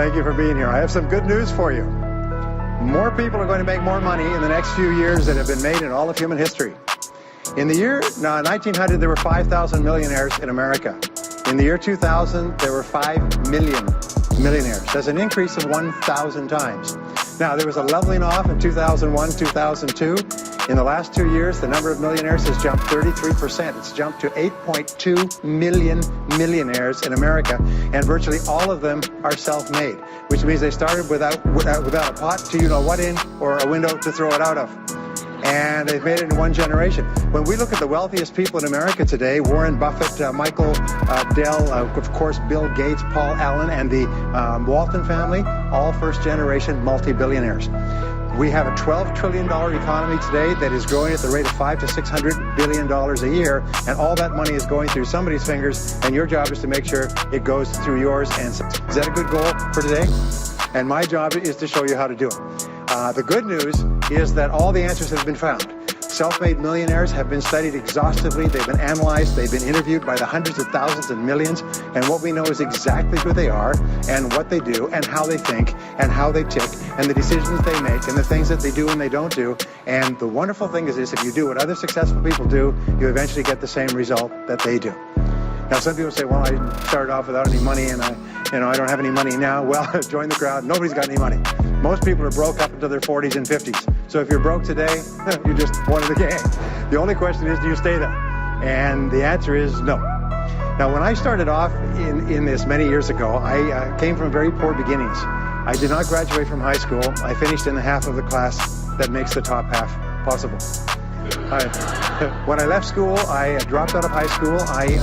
Thank you for being here. I have some good news for you. More people are going to make more money in the next few years than have been made in all of human history. In the year 1900, there were 5,000 millionaires in America. In the year 2000, there were 5 million millionaires. That's an increase of 1,000 times. Now, there was a leveling off in 2001, 2002. In the last 2 years, the number of millionaires has jumped 33%. It's jumped to 8.2 million millionaires in America, and virtually all of them are self-made, which means they started without a pot to you-know-what in or a window to throw it out of. And they've made it in one generation. When we look at the wealthiest people in America today, Warren Buffett, Michael Dell, of course, Bill Gates, Paul Allen, and the Walton family, all first-generation multi-billionaires. We have a $12 trillion economy today that is growing at the rate of $500 to $600 billion a year, and all that money is going through somebody's fingers, and your job is to make sure it goes through yours. And is that a good goal for today? And my job is to show you how to do it. The good news is that all the answers have been found. Self-made millionaires have been studied exhaustively. They've been analyzed. They've been interviewed by the hundreds of thousands and millions. And what we know is exactly who they are and what they do and how they think and how they tick and the decisions they make and the things that they do and they don't do. And the wonderful thing is this: if you do what other successful people do, you eventually get the same result that they do. Now, some people say, well, I started off without any money and I don't have any money now. Well, join the crowd. Nobody's got any money. Most people are broke up into their 40s and 50s. So if you're broke today, you're just one of the gang. The only question is, do you stay there? And the answer is no. Now, when I started off in this many years ago, I came from very poor beginnings. I did not graduate from high school. I finished in the half of the class that makes the top half possible. When I left school, I dropped out of high school. I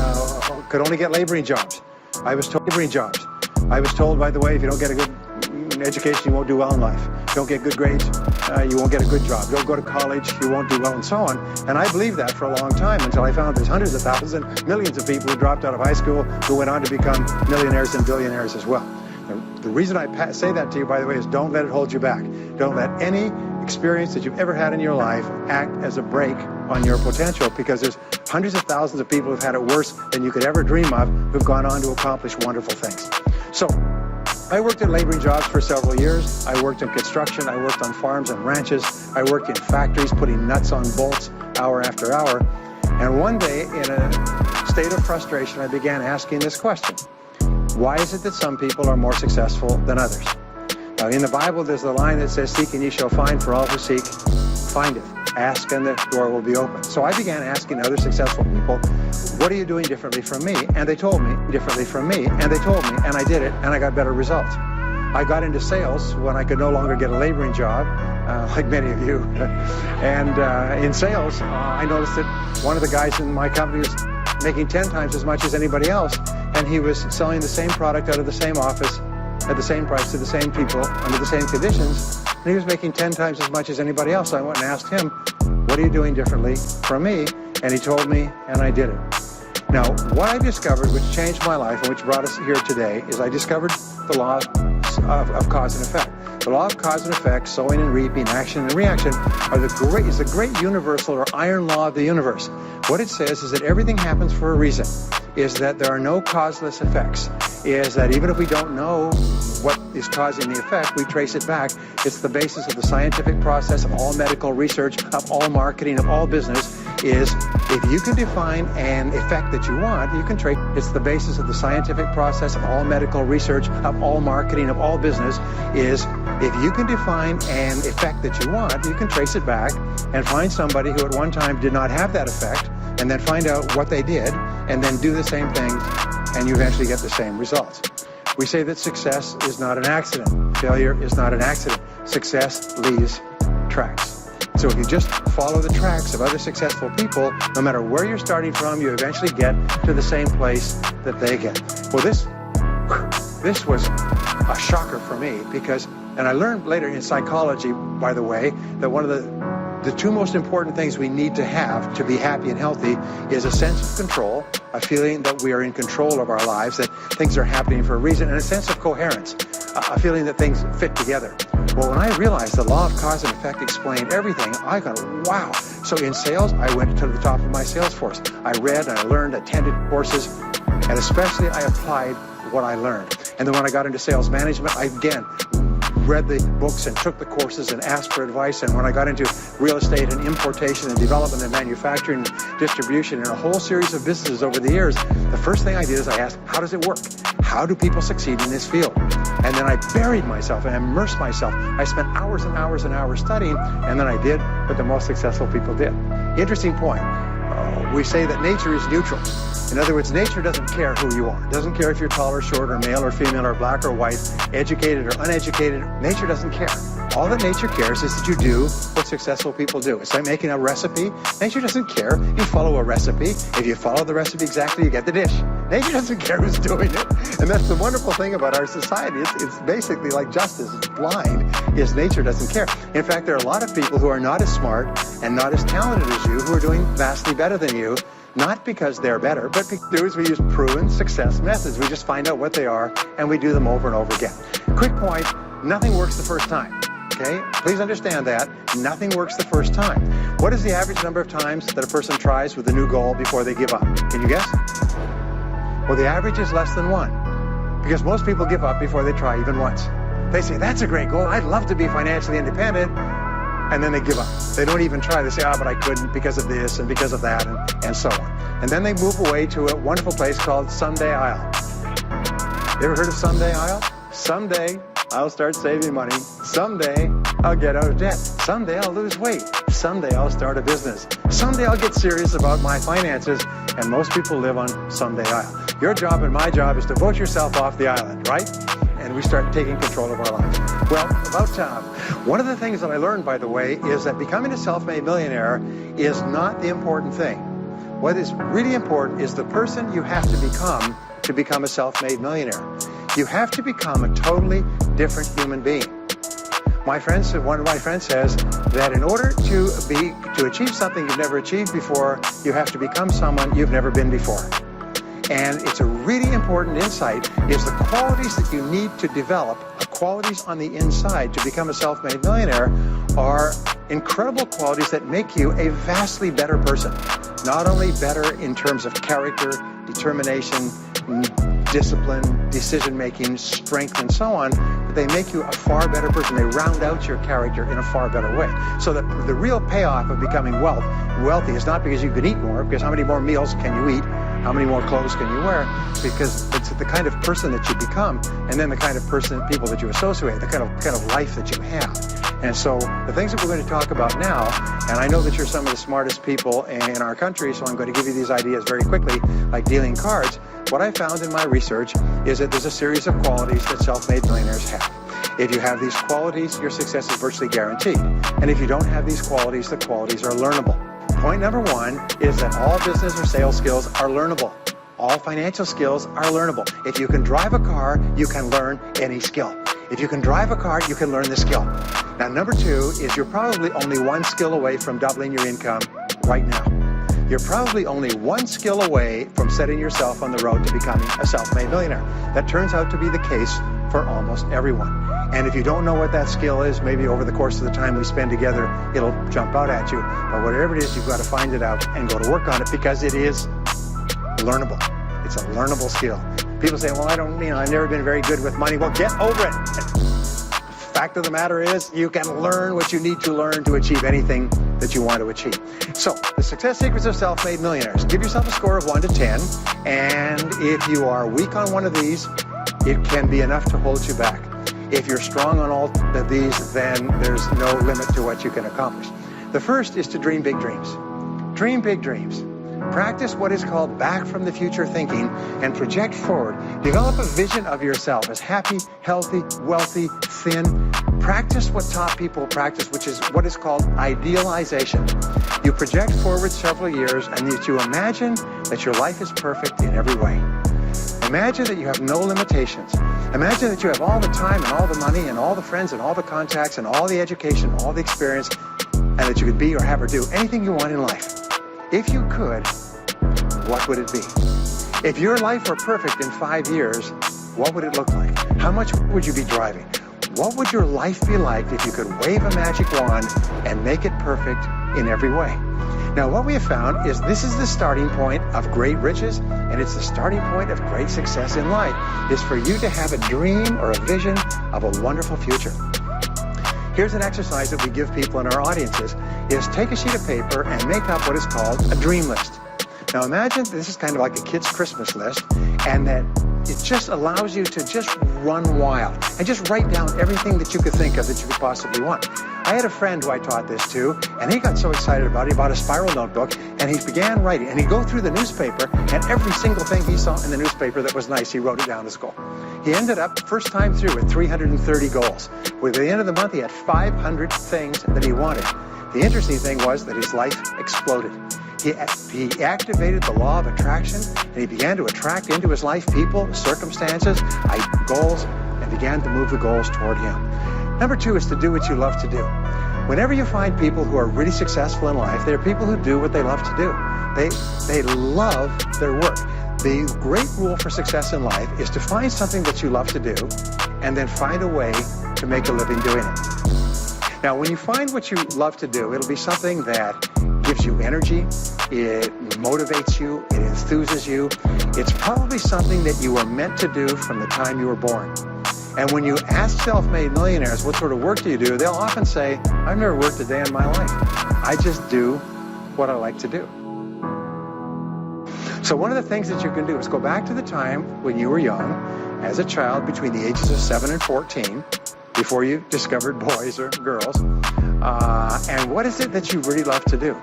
could only get laboring jobs. I was told, by the way, if you don't get a good education, you won't do well in life. Don't get good grades, you won't get a good job. Don't go to college, you won't do well, and so on. And I believed that for a long time until I found there's hundreds of thousands, millions of people who dropped out of high school who went on to become millionaires and billionaires as well. The reason I say that to you, by the way, is don't let it hold you back. Don't let any experience that you've ever had in your life act as a brake on your potential, because there's hundreds of thousands of people who've had it worse than you could ever dream of, who've gone on to accomplish wonderful things. So I worked in laboring jobs for several years. I worked in construction. I worked on farms and ranches. I worked in factories putting nuts on bolts hour after hour. And one day, in a state of frustration, I began asking this question: why is it that some people are more successful than others? Now, in the Bible, there's the line that says, seek and ye shall find, for all who seek, findeth. Ask and the door will be open. So I began asking other successful people, what are you doing differently from me? And they told me, differently from me, and they told me, and I did it, and I got better results. I got into sales when I could no longer get a laboring job, like many of you. And in sales, I noticed that one of the guys in my company was making 10 times as much as anybody else, and he was selling the same product out of the same office at the same price to the same people under the same conditions, and he was making 10 times as much as anybody else. So I went and asked him, what are you doing differently from me? And he told me, and I did it. Now, what I discovered, which changed my life and which brought us here today, is I discovered the law of cause and effect. The law of cause and effect, sowing and reaping, action and reaction, is the great universal or iron law of the universe. What it says is that everything happens for a reason, is that there are no causeless effects, is that even if we don't know what is causing the effect, we trace it back. It's the basis of the scientific process, of all medical research, of all marketing, of all business, is if you can define an effect that you want, you can trace. It's the basis of the scientific process, of all medical research, of all marketing, of all business, is if you can define an effect that you want, you can trace it back and find somebody who at one time did not have that effect, and then find out what they did, and then do the same thing, and you eventually get the same results. We say that success is not an accident. Failure is not an accident. Success leaves tracks. So if you just follow the tracks of other successful people, no matter where you're starting from, you eventually get to the same place that they get. Well, this was a shocker for me, because, and I learned later in psychology, by the way, that one of the two most important things we need to have to be happy and healthy is a sense of control, a feeling that we are in control of our lives, that things are happening for a reason, and a sense of coherence, a feeling that things fit together. Well, when I realized the law of cause and effect explained everything, I got, wow. So in sales, I went to the top of my sales force. I read, I learned, attended courses, and especially I applied what I learned. And then when I got into sales management, I again read the books and took the courses and asked for advice. And when I got into real estate and importation and development and manufacturing, distribution, and a whole series of businesses over the years, the first thing I did is I asked, how does it work? How do people succeed in this field? And then I buried myself and immersed myself. I spent hours and hours and hours studying, and then I did what the most successful people did. Interesting point. We say that nature is neutral. In other words, nature doesn't care who you are. It doesn't care if you're tall or short or male or female or black or white, educated or uneducated. Nature doesn't care. All that nature cares is that you do what successful people do. It's like making a recipe. Nature doesn't care. You follow a recipe. If you follow the recipe exactly, you get the dish. Nature doesn't care who's doing it. And that's the wonderful thing about our society. It's basically like justice. It's blind, is nature doesn't care. In fact, there are a lot of people who are not as smart and not as talented as you who are doing vastly better than you. Not because they're better, but because we use proven success methods. We just find out what they are, and we do them over and over again. Quick point, nothing works the first time. Okay? Please understand that. Nothing works the first time. What is the average number of times that a person tries with a new goal before they give up? Can you guess? Well, the average is less than 1. Because most people give up before they try even once. They say, that's a great goal. I'd love to be financially independent. And then they give up. They don't even try. They say, but I couldn't because of this and because of that and so on. And then they move away to a wonderful place called Someday I'll. You ever heard of Someday I'll? Someday I'll start saving money. Someday I'll get out of debt. Someday I'll lose weight. Someday I'll start a business. Someday I'll get serious about my finances. And most people live on Someday I'll. Your job and my job is to vote yourself off the island, right? And we start taking control of our lives. Well, about time. One of the things that I learned, by the way, is that becoming a self-made millionaire is not the important thing. What is really important is the person you have to become a self-made millionaire. You have to become a totally different human being. One of my friends says that in order to achieve something you've never achieved before, you have to become someone you've never been before. And it's a really important insight, is the qualities that you need to develop, the qualities on the inside to become a self-made millionaire are incredible qualities that make you a vastly better person. Not only better in terms of character, determination, discipline, decision-making, strength, and so on, but they make you a far better person. They round out your character in a far better way. So that the real payoff of becoming wealthy is not because you can eat more, because how many more meals can you eat? How many more clothes can you wear? Because it's the kind of person that you become, and then the kind of people that you associate, the kind of life that you have. And so the things that we're going to talk about now, and I know that you're some of the smartest people in our country, so I'm going to give you these ideas very quickly, like dealing cards. What I found in my research is that there's a series of qualities that self-made millionaires have. If you have these qualities, your success is virtually guaranteed. And if you don't have these qualities, the qualities are learnable. Point number 1 is that all business or sales skills are learnable. All financial skills are learnable. If you can drive a car, you can learn any skill. If you can drive a car, you can learn the skill. Now, number 2 is you're probably only 1 skill away from doubling your income right now. You're probably only 1 skill away from setting yourself on the road to becoming a self-made millionaire. That turns out to be the case for almost everyone. And if you don't know what that skill is, maybe over the course of the time we spend together, it'll jump out at you. But whatever it is, you've got to find it out and go to work on it, because it is learnable. It's a learnable skill. People say, well, I've never been very good with money. Well, get over it. Fact of the matter is, you can learn what you need to learn to achieve anything that you want to achieve. So, the success secrets of self-made millionaires. Give yourself a score of 1 to 10, and if you are weak on one of these, it can be enough to hold you back. If you're strong on all of these, then there's no limit to what you can accomplish. The first is to dream big dreams. Dream big dreams. Practice what is called back from the future thinking and project forward. Develop a vision of yourself as happy, healthy, wealthy, thin. Practice what top people practice, which is what is called idealization. You project forward several years and you imagine that your life is perfect in every way. Imagine that you have no limitations. Imagine that you have all the time and all the money and all the friends and all the contacts and all the education, all the experience, and that you could be or have or do anything you want in life. If you could, what would it be? If your life were perfect in 5 years, what would it look like? How much would you be driving? what would your life be like if you could wave a magic wand and make it perfect in every way? Now, what we have found is this is the starting point of great riches, and it's the starting point of great success in life, is for you to have a dream or a vision of a wonderful future. Here's an exercise that we give people in our audiences, is take a sheet of paper and make up what is called a dream list. Now imagine this is kind of like a kid's Christmas list, and that it just allows you to just run wild and just write down everything that you could think of that you could possibly want. I had a friend who I taught this to, and he got so excited about it, he bought a spiral notebook, and he began writing. And he'd go through the newspaper, and every single thing he saw in the newspaper that was nice, he wrote it down as a goal. He ended up, first time through, with 330 goals. With the end of the month, he had 500 things that he wanted. The interesting thing was that his life exploded. He activated the law of attraction, and he began to attract into his life people, circumstances, goals, and began to move the goals toward him. Number 2 is to do what you love to do. Whenever you find people who are really successful in life, they're people who do what they love to do. They love their work. The great rule for success in life is to find something that you love to do and then find a way to make a living doing it. Now, when you find what you love to do, it'll be something that gives you energy, it motivates you, it enthuses you. It's probably something that you were meant to do from the time you were born. And when you ask self-made millionaires, what sort of work do you do? They'll often say, I've never worked a day in my life. I just do what I like to do. So one of the things that you can do is go back to the time when you were young, as a child between the ages of 7 and 14, before you discovered boys or girls, and what is it that you really love to do?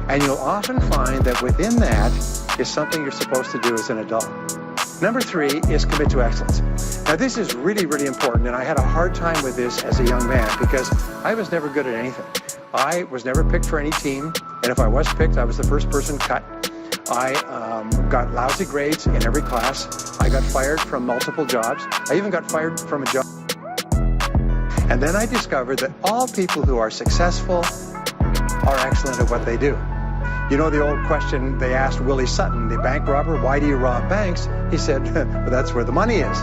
And you'll often find that within that is something you're supposed to do as an adult. Number 3 is commit to excellence. Now this is really, really important, and I had a hard time with this as a young man because I was never good at anything. I was never picked for any team, and if I was picked, I was the first person cut. I got lousy grades in every class. I got fired from multiple jobs. I even got fired from a job. And then I discovered that all people who are successful are excellent at what they do. You know the old question they asked Willie Sutton, the bank robber, why do you rob banks? He said, well, that's where the money is.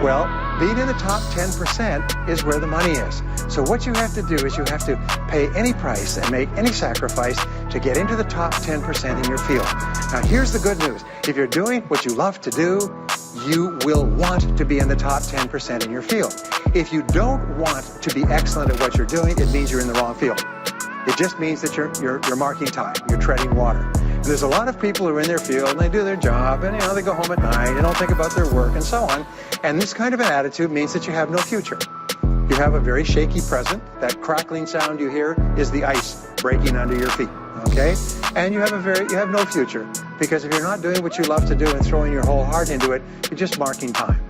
Well, being in the top 10% is where the money is. So what you have to do is you have to pay any price and make any sacrifice to get into the top 10% in your field. Now here's the good news. If you're doing what you love to do, you will want to be in the top 10% in your field. If you don't want to be excellent at what you're doing, it means you're in the wrong field. It just means that you're marking time, you're treading water. And there's a lot of people who are in their field and they do their job and they go home at night, they don't think about their work and so on. And this kind of an attitude means that you have no future. You have a very shaky present. That crackling sound you hear is the ice breaking under your feet. Okay? And you have no future, because if you're not doing what you love to do and throwing your whole heart into it, you're just marking time.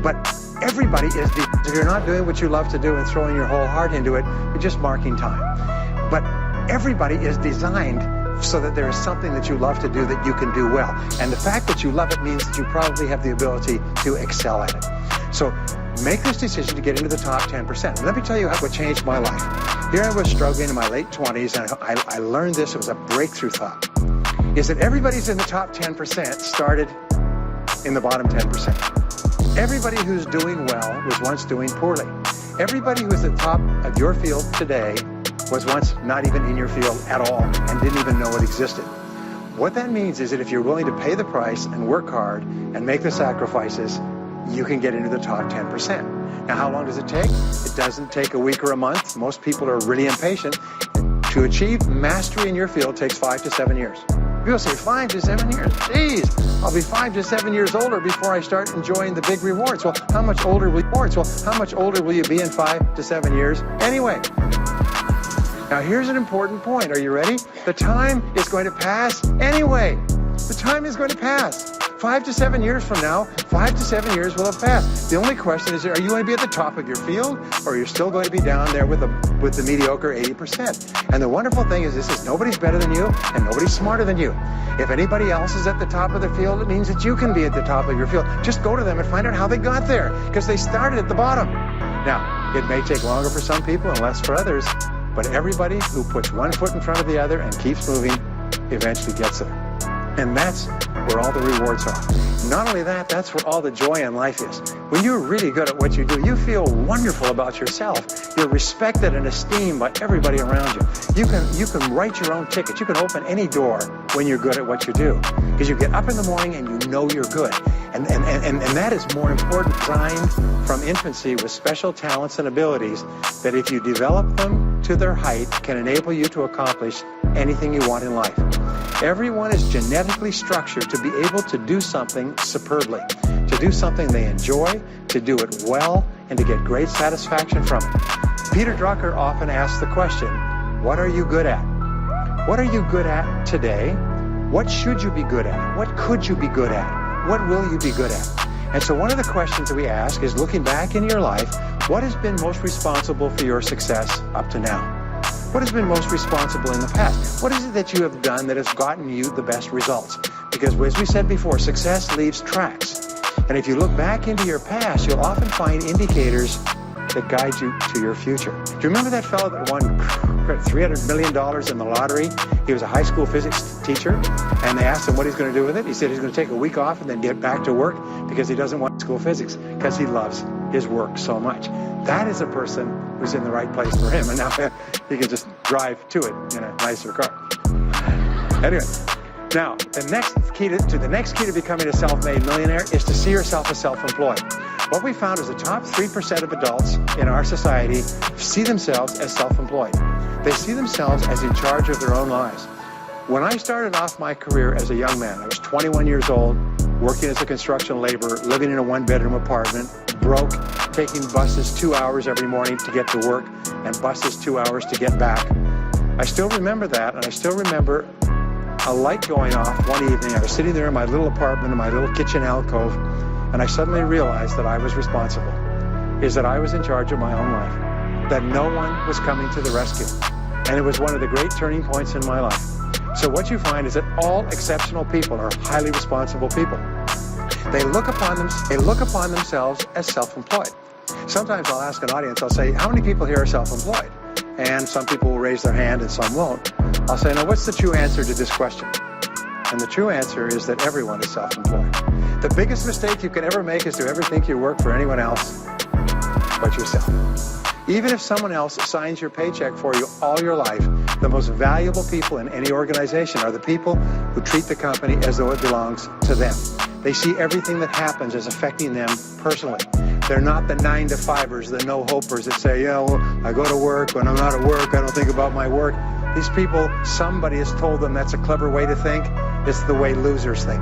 But everybody is, if you're not doing what you love to do and throwing your whole heart into it, you're just marking time. But everybody is designed so that there is something that you love to do that you can do well. And the fact that you love it means that you probably have the ability to excel at it. So make this decision to get into the top 10%. And let me tell you what changed my life. Here I was struggling in my late 20s, and I learned this. It was a breakthrough thought. Is that everybody's in the top 10% started in the bottom 10%. Everybody who's doing well was once doing poorly. Everybody who's at the top of your field today was once not even in your field at all and didn't even know it existed. What that means is that if you're willing to pay the price and work hard and make the sacrifices, you can get into the top 10%. Now, how long does it take? It doesn't take a week or a month. Most people are really impatient. To achieve mastery in your field takes 5 to 7 years. People say 5 to 7 years. Geez, I'll be 5 to 7 years older before I start enjoying the big rewards. Well, how much older will you be in 5 to 7 years anyway? Now, here's an important point. Are you ready? The time is going to pass anyway. The time is going to pass. 5 to 7 years from now, 5 to 7 years will have passed. The only question is, are you going to be at the top of your field, or are you still going to be down there with the mediocre 80%? And the wonderful thing is this is nobody's better than you, and nobody's smarter than you. If anybody else is at the top of their field, it means that you can be at the top of your field. Just go to them and find out how they got there, because they started at the bottom. Now, it may take longer for some people and less for others, but everybody who puts one foot in front of the other and keeps moving eventually gets there. And that's where all the rewards are. Not only that, that's where all the joy in life is. When you're really good at what you do, you feel wonderful about yourself. You're respected and esteemed by everybody around you. You can write your own ticket. You can open any door when you're good at what you do. Because you get up in the morning and you know you're good. And that is more important. Designed from infancy with special talents and abilities that if you develop them to their height can enable you to accomplish anything you want in life. Everyone is genetically structured to be able to do something superbly, to do something they enjoy, to do it well, and to get great satisfaction from it. Peter Drucker often asks the question, what are you good at? What are you good at today? What should you be good at? What could you be good at? What will you be good at? And so one of the questions that we ask is, looking back in your life, what has been most responsible for your success up to now? What has been most responsible in the past? What is it that you have done that has gotten you the best results? Because as we said before, success leaves tracks. And if you look back into your past, you'll often find indicators that guide you to your future. Do you remember that fellow that won $300 million in the lottery? He was a high school physics teacher, and they asked him what he's going to do with it. He said he's going to take a week off and then get back to work because he doesn't want school physics, because he loves his work so much. That is a person who's in the right place for him, and now he can just drive to it in a nicer car. Anyway, now the next key to becoming a self-made millionaire is to see yourself as self-employed. What we found is the top 3% of adults in our society see themselves as self-employed. They see themselves as in charge of their own lives. When I started off my career as a young man, I was 21 years old, working as a construction laborer, living in a one-bedroom apartment, broke, taking buses 2 hours every morning to get to work and buses 2 hours to get back. I still remember that, and I still remember a light going off one evening. I was sitting there in my little apartment in my little kitchen alcove, and I suddenly realized that I was responsible, that I was in charge of my own life, that no one was coming to the rescue. And it was one of the great turning points in my life. So what you find is that all exceptional people are highly responsible people. They look upon themselves as self-employed. Sometimes I'll ask an audience, I'll say, how many people here are self-employed? And some people will raise their hand and some won't. I'll say, now what's the true answer to this question? And the true answer is that everyone is self-employed. The biggest mistake you can ever make is to ever think you work for anyone else but yourself. Even if someone else signs your paycheck for you all your life, the most valuable people in any organization are the people who treat the company as though it belongs to them. They see everything that happens as affecting them personally. They're not the 9-to-5ers, the no-hopers that say, I go to work. When I'm not at work, I don't think about my work. These people, somebody has told them that's a clever way to think. It's the way losers think.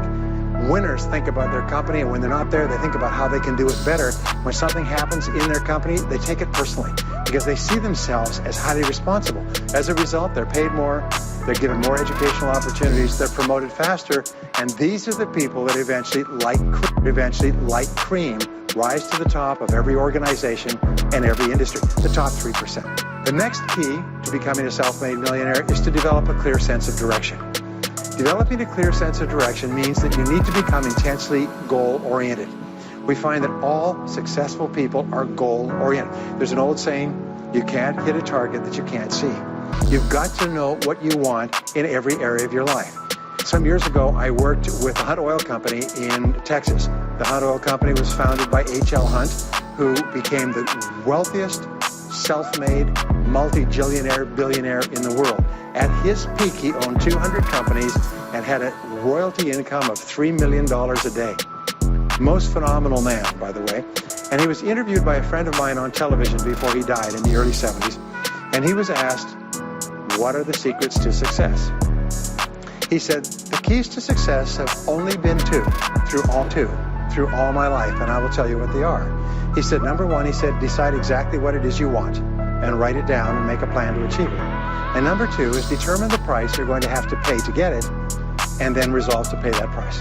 Winners think about their company, and when they're not there, they think about how they can do it better. When something happens in their company, they take it personally because they see themselves as highly responsible. As a result, they're paid more, they're given more educational opportunities, they're promoted faster, and these are the people that eventually, like cream, rise to the top of every organization and every industry, the top 3%. The next key to becoming a self-made millionaire is to develop a clear sense of direction. Developing a clear sense of direction means that you need to become intensely goal-oriented. We find that all successful people are goal-oriented. There's an old saying, you can't hit a target that you can't see. You've got to know what you want in every area of your life. Some years ago, I worked with the Hunt Oil Company in Texas. The Hunt Oil Company was founded by H.L. Hunt, who became the wealthiest, self-made, multi-jillionaire billionaire in the world. At his peak, he owned 200 companies and had a royalty income of $3 million a day. Most phenomenal man, by the way. And he was interviewed by a friend of mine on television before he died in the early 70s. And he was asked, what are the secrets to success? He said, the keys to success have only been two through all my life, and I will tell you what they are. He said, number one, he said, decide exactly what it is you want and write it down and make a plan to achieve it. And number two is determine the price you're going to have to pay to get it and then resolve to pay that price.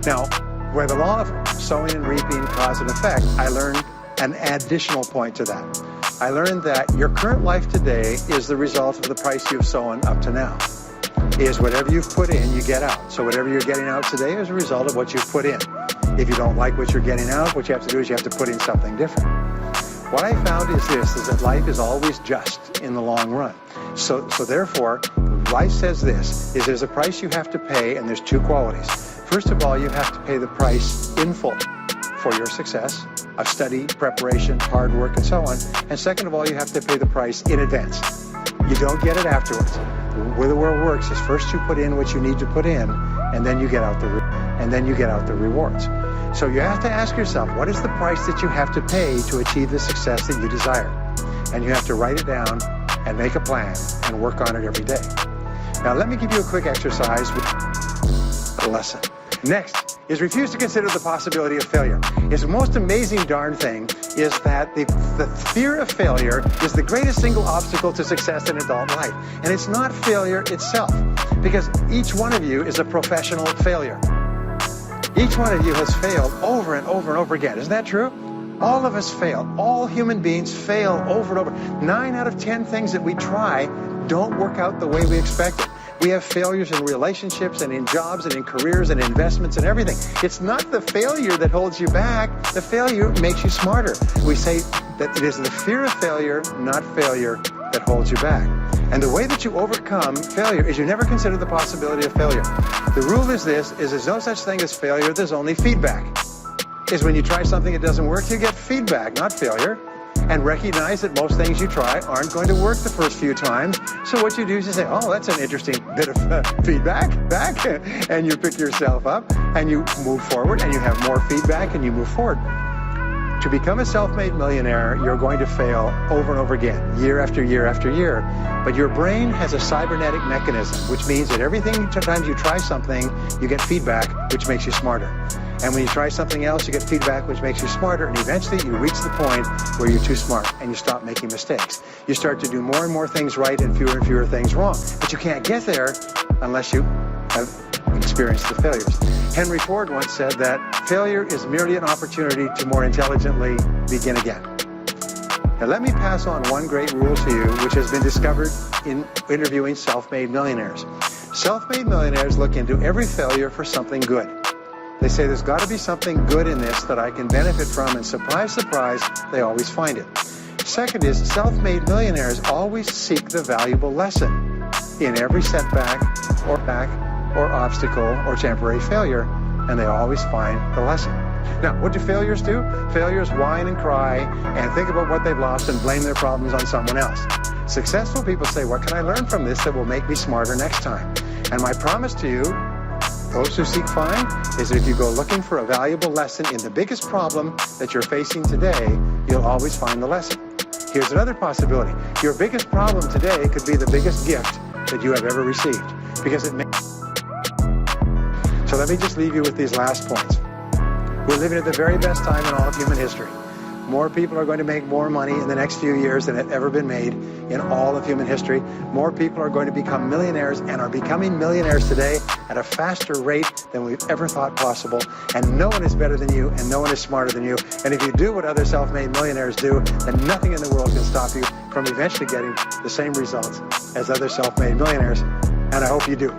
Now, where the law of sowing and reaping cause and effect, I learned an additional point to that. I learned that your current life today is the result of the price you've sown up to now. Is whatever you've put in, you get out. So whatever you're getting out today is a result of what you've put in. If you don't like what you're getting out, what you have to do is you have to put in something different. What I found is this, is that life is always just in the long run. So therefore, life says this, is there's a price you have to pay, and there's two qualities. First of all, you have to pay the price in full for your success of study, preparation, hard work, and so on. And second of all, you have to pay the price in advance. You don't get it afterwards. The way the world works is first you put in what you need to put in, and then you get out the rewards. So you have to ask yourself, what is the price that you have to pay to achieve the success that you desire? And you have to write it down and make a plan and work on it every day. Now let me give you a quick exercise with a lesson. Next is refuse to consider the possibility of failure. It's the most amazing darn thing is that the fear of failure is the greatest single obstacle to success in adult life. And it's not failure itself, because each one of you is a professional failure. Each one of you has failed over and over and over again. Isn't that true? All of us fail. All human beings fail over and over. 9 out of 10 things that we try don't work out the way we expected. We have failures in relationships and in jobs and in careers and investments and everything. It's not the failure that holds you back. The failure makes you smarter. We say that it is the fear of failure, not failure, that holds you back. And the way that you overcome failure is you never consider the possibility of failure. The rule is this, is there's no such thing as failure, there's only feedback. Is when you try something that doesn't work, you get feedback, not failure. And recognize that most things you try aren't going to work the first few times. So what you do is you say, oh, that's an interesting bit of feedback, and you pick yourself up, and you move forward, and you have more feedback, and you move forward. To become a self-made millionaire, you're going to fail over and over again, year after year after year. But your brain has a cybernetic mechanism, which means that sometimes you try something, you get feedback, which makes you smarter. And when you try something else, you get feedback, which makes you smarter. And eventually you reach the point where you're too smart and you stop making mistakes. You start to do more and more things right and fewer things wrong. But you can't get there unless you have experienced the failures. Henry Ford once said that failure is merely an opportunity to more intelligently begin again. Now let me pass on one great rule to you, which has been discovered in interviewing self-made millionaires. Self-made millionaires look into every failure for something good. They say there's got to be something good in this that I can benefit from, and surprise, surprise, they always find it. Second is self-made millionaires always seek the valuable lesson in every setback or obstacle or temporary failure, and they always find the lesson. Now, what do failures do? Failures whine and cry and think about what they've lost and blame their problems on someone else. Successful people say, what can I learn from this that will make me smarter next time? And my promise to you, those who seek find, is that if you go looking for a valuable lesson in the biggest problem that you're facing today, you'll always find the lesson. Here's another possibility. Your biggest problem today could be the biggest gift that you have ever received, because it makes. So let me just leave you with these last points. We're living at the very best time in all of human history. More people are going to make more money in the next few years than have ever been made in all of human history. More people are going to become millionaires and are becoming millionaires today at a faster rate than we've ever thought possible. And no one is better than you, and no one is smarter than you. And if you do what other self-made millionaires do, then nothing in the world can stop you from eventually getting the same results as other self-made millionaires. And I hope you do.